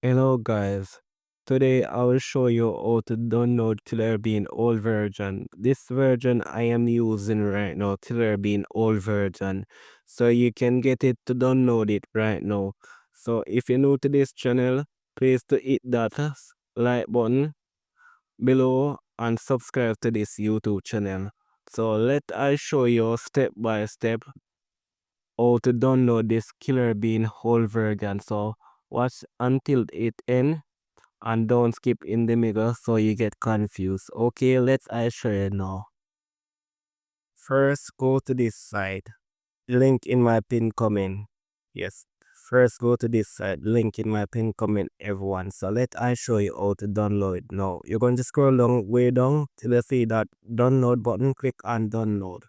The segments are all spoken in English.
Hello guys, today I will show you how to download Killer Bean old version. This version I am using right now, Killer Bean old version. So you can get it to download it right now. So if you're new to this channel, please to hit that like button below and subscribe to this YouTube channel. So let I show you step by step how to download this Killer Bean whole version. So watch until it ends and don't skip in the middle so you get confused. Okay, let's I show you now. First, go to this site. Link in my pin comment. Yes. First, go to this site. Link in my pin comment, everyone. So let I show you how to download now. You're going to scroll down, way down till you see that download button. Click on download.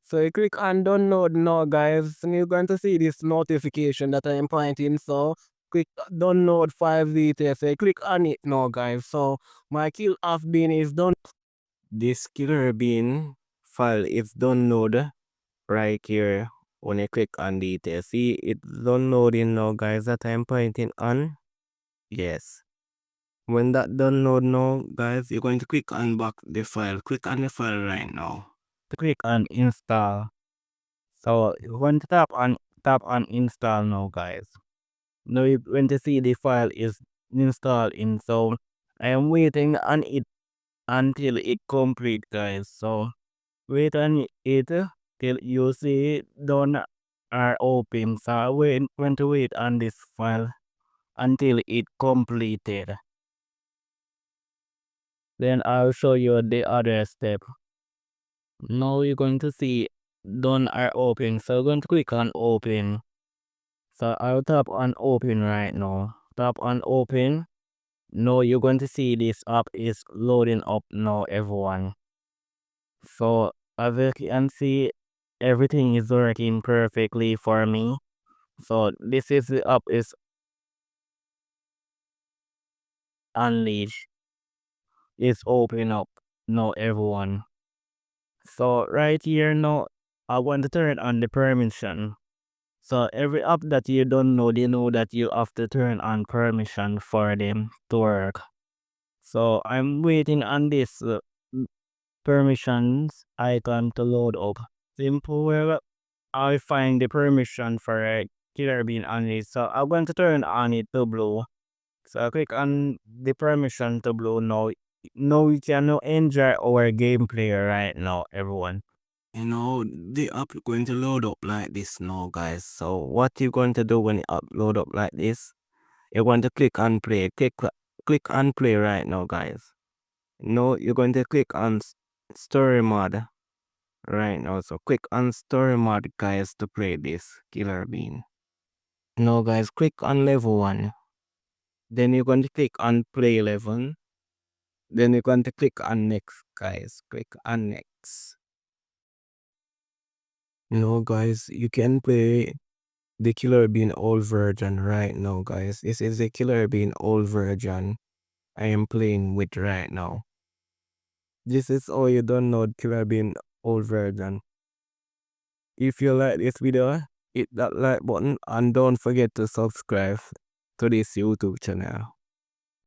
So you click on download now, guys, and you're going to see this notification that I am pointing. So click download 5 details. So you click on it now, guys. So my kill off bean is done. This killer bean file is download right here when you click on details. See, it's downloading now, guys, that I'm pointing on. Yes. When that download now, guys, you're going to click on back the file. Click on the file right now. Click on install. So you want to tap on install now, guys. Now you going to see the file is installed in. So I am waiting on it until it complete, guys. So wait on it till you see done are open. So I going to wait on this file until it completed. Then I'll show you the other step. Now you're going to see done are open. So you're going to click on open. So I'll tap on open right now. Tap on open. Now you're going to see this app is loading up now, everyone. So as you can see, everything is working perfectly for me. So this is the app is unleashed. It's open up now, everyone. So right here now, I want to turn on the permission. So every app that you don't know, they know that you have to turn on permission for them to work. So I'm waiting on this permissions icon to load up. Simple where I find the permission for Killer Bean on it. So I'm going to turn on it to blue. So I click on the permission to blue now. Now we can now enjoy our gameplay right now, everyone. You know, the app is going to load up like this now, guys. So what you're going to do when it load up like this, you're going to click on play. Click on play right now, guys. No, you're going to click on story mode right now. So click on story mode, guys, to play this Killer Bean. No, guys, click on level 1. Then you're going to click on play level. Then you're going to click on next, guys. Click on next. No, guys, you can play the Killer Bean old version right now, guys. This is the Killer Bean old version I am playing with right now. This is how you download Killer Bean old version. If you like this video, hit that like button and don't forget to subscribe to this YouTube channel.